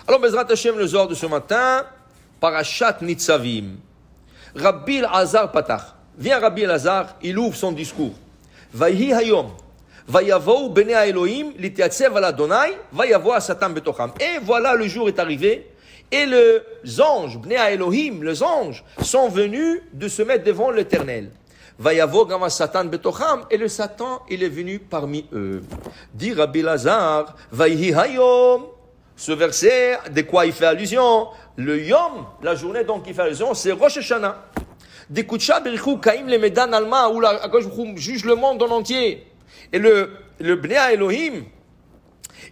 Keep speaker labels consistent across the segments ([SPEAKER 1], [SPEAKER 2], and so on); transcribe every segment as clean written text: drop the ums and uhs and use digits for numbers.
[SPEAKER 1] Alors, Bezrat Hashem, le Zohar de ce matin, Parashat Nitzavim. Rabbi Elazar Patach. Vient Rabbi Elazar, il ouvre son discours. Vayhi hayom. Vayavou bnei Elohim litiatsev al Adonai. Vayavo Satan betocham. Et voilà, le jour est arrivé. Et les anges, bnei Elohim, les anges, sont venus de se mettre devant l'Éternel. Vayavo gama Satan betocham. Et le Satan, il est venu parmi eux. Dit Rabbi Elazar, Vayhi hayom. Ce verset, de quoi il fait allusion? Le Yom, la journée dont il fait allusion, c'est Rosh Hashanah. De Kutsha Berichou Kaim le Medan Alma, où la juge le monde en entier. Et le Bnei Elohim,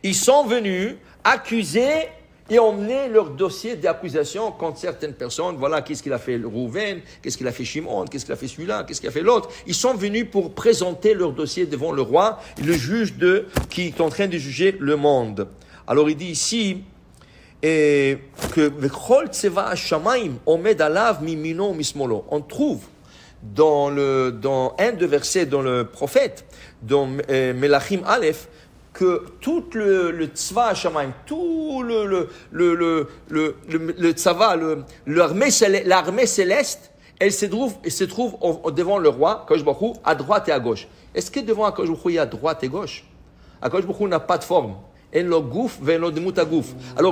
[SPEAKER 1] ils sont venus accuser et emmener leur dossier d'accusation contre certaines personnes. Voilà, qu'est-ce qu'il a fait Rouven, qu'est-ce qu'il a fait Shimon, qu'est-ce qu'il a fait celui-là, qu'est-ce qu'il a fait l'autre. Ils sont venus pour présenter leur dossier devant le roi, le juge qui est en train de juger le monde. Alors il dit ici que on trouve dans un des versets dans le prophète, dans Melachim Aleph, que tout le tzva Hashamayim, tout le tzava, l'armée céleste, elle se trouve devant le roi, Akadosh Baruch Hu, à droite et à gauche. Est-ce que devant Akadosh Baruch Hu, il y a droite et gauche? Akadosh Baruch Hu n'a pas de forme. Alors,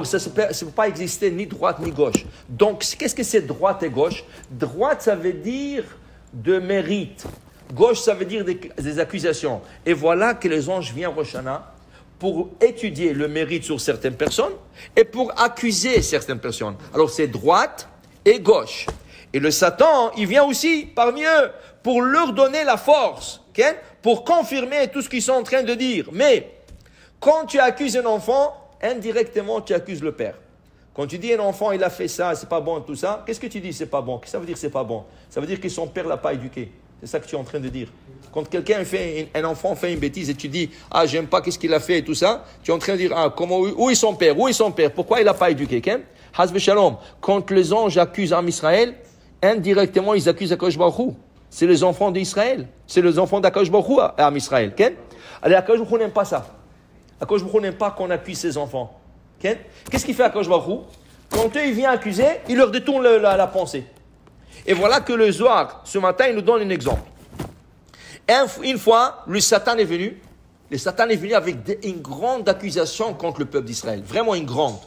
[SPEAKER 1] ça ne peut pas exister ni droite ni gauche. Donc, qu'est-ce que c'est droite et gauche? Droite, ça veut dire de mérite. Gauche, ça veut dire des accusations. Et voilà que les anges viennent Rosh Hashanah pour étudier le mérite sur certaines personnes et pour accuser certaines personnes. Alors, c'est droite et gauche. Et le Satan, il vient aussi parmi eux pour leur donner la force, okay? Pour confirmer tout ce qu'ils sont en train de dire. Mais quand tu accuses un enfant, indirectement, tu accuses le père. Quand tu dis un enfant, il a fait ça, c'est pas bon, tout ça, qu'est-ce que tu dis, c'est pas bon? Qu'est-ce que ça veut dire, c'est pas bon? Ça veut dire que son père ne l'a pas éduqué. C'est ça que tu es en train de dire. Quand un enfant fait une bêtise et tu dis, ah, j'aime pas qu'est-ce qu'il a fait et tout ça, tu es en train de dire, ah, où est son père? Où est son père? Pourquoi il l'a pas éduqué? Hazve Shalom. Quand les anges accusent Am Israël, indirectement, ils accusent Akadosh Baruch Hu. C'est les enfants d'Israël. C'est les enfants d'Akadosh Baruch Hu à Am Israël. Alors, Akadosh Baruch Hu n'aime pas ça. Akadosh Baruch Hu n'aime pas qu'on accuse ses enfants. Okay? Qu'est-ce qu'il fait Akadosh Baruch Hu? Quand eux, il vient accuser, il leur détourne la pensée. Et voilà que le Zohar, ce matin, il nous donne un exemple. Une fois, le Satan est venu. Le Satan est venu avec une grande accusation contre le peuple d'Israël. Vraiment une grande.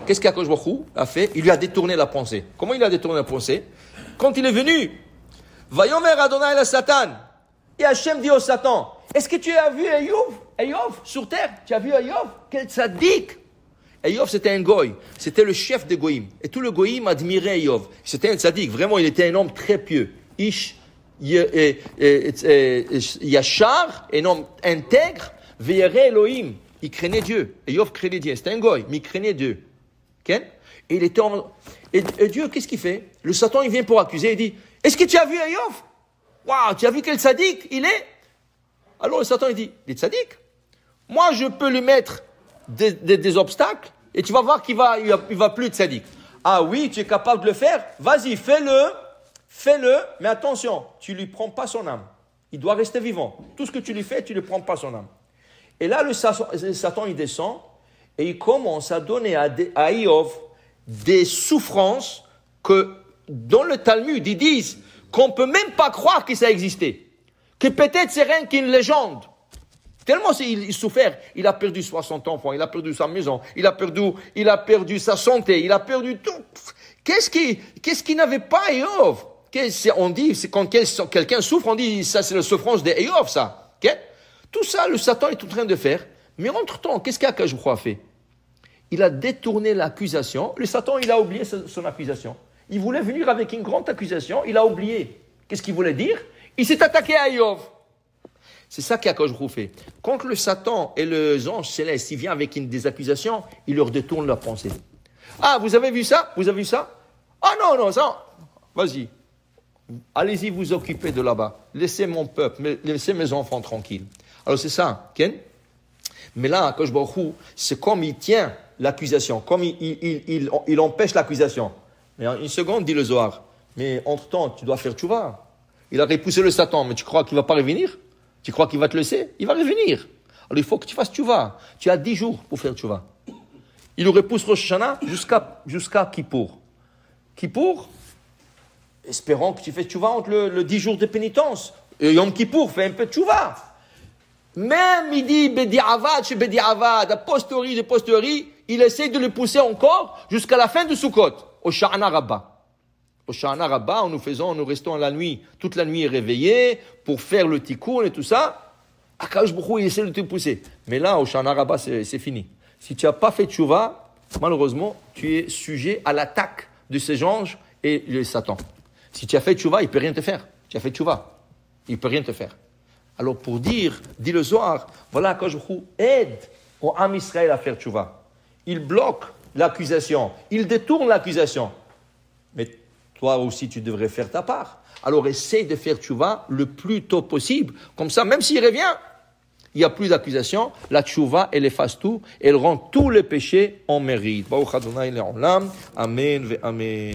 [SPEAKER 1] Qu'est-ce qu'Akadosh Baruch Hu a fait? Il lui a détourné la pensée. Comment il a détourné la pensée? Quand il est venu, Vayomer Adonai la Satan. Et Hachem dit au Satan, est-ce que tu as vu Eïov sur terre? Tu as vu Eïov? Quel tzaddik! Eïov, c'était un goy. C'était le chef des goïms. Et tout le goïm admirait Eïov. C'était un tzaddik. Vraiment, il était un homme très pieux. Ish, Yachar, un homme intègre. Ve'yere Elohim. Il craignait Dieu. Eïov craignait Dieu. C'était un goy, mais il craignait Dieu. Okay? Et il était et Dieu, qu'est-ce qu'il fait? Le Satan, il vient pour accuser. Il dit, est-ce que tu as vu Eïov? Waouh, tu as vu quel tzaddik il est? Alors le Satan, il dit, les tzaddik, moi je peux lui mettre des obstacles et tu vas voir qu'il va plus être tzaddik. Ah oui, tu es capable de le faire? Vas-y, fais-le, mais attention, tu lui prends pas son âme. Il doit rester vivant. Tout ce que tu lui fais, tu ne lui prends pas son âme. Et là, le Satan, il descend et il commence à donner à Eïov des souffrances que dans le Talmud, ils disent qu'on ne peut même pas croire que ça existait. Que peut-être c'est rien qu'une légende. Tellement il souffert, il a perdu 60 enfants, il a perdu sa maison, il a perdu sa santé, il a perdu tout. Qu'est-ce qui n'avait pas Eïov? On dit, c'est quand quelqu'un souffre, on dit, ça c'est la souffrance d'Eïov, ça. Okay? Tout ça, le Satan est en train de faire. Mais entre-temps, qu'est-ce qu'Akadosh Baruch Hu a fait? Il a détourné l'accusation. Le Satan, il a oublié son accusation. Il voulait venir avec une grande accusation, il a oublié. Qu'est-ce qu'il voulait dire? Il s'est attaqué à Eïov. C'est ça qu'Akadosh Baruch Hu fait. Quand le Satan et les anges célestes, ils viennent avec des accusations, il leur détourne leur pensée. Ah, vous avez vu ça? Vous avez vu ça? Ah non, ça. Vas-y. Allez-y vous occuper de là-bas. Laissez mon peuple, laissez mes enfants tranquilles. Alors c'est ça, Ken. Mais là, Akadosh Baruch Hu, c'est comme il tient l'accusation, comme il empêche l'accusation. Mais en une seconde, dit le Zohar. Mais entre-temps, tu dois faire tchouva. Il a repoussé le Satan, mais tu crois qu'il ne va pas revenir? Tu crois qu'il va te laisser? Il va revenir. Alors il faut que tu fasses tchouva. Tu as 10 jours pour faire tchouva. Il nous repousse Rosh Hashanah jusqu'à Kippour. Kippour, espérons que tu fais tchouva entre le 10 jours de pénitence. Et Yom Kippour, fais un peu de tchouva. Même il dit Bediavad, chez Bediavad, a posteriori de posteriori, il essaie de le pousser encore jusqu'à la fin de Sukkot, au Sha'ana Rabbah. Au Sha'ana Rabbah, nous restons la nuit, toute la nuit réveillés pour faire le tikkun et tout ça. Akadosh Baruch Hu, il essaie de te pousser. Mais là, au Sha'ana Rabbah, c'est fini. Si tu n'as pas fait tchouva, malheureusement, tu es sujet à l'attaque de ces anges et de Satan. Si tu as fait tchouva, il ne peut rien te faire. Tu as fait tchouva, il ne peut rien te faire. Alors pour dire, dit le soir, voilà, Akadosh Baruch Hu aide au Am Israël à faire tchouva. Il bloque l'accusation, il détourne l'accusation. Mais toi aussi, tu devrais faire ta part. Alors essaie de faire tchouva le plus tôt possible. Comme ça, même s'il revient, il n'y a plus d'accusation. La tchouva, elle efface tout. Elle rend tous les péchés en mérite. Baruch Adonai le'olam. Amen ve amen.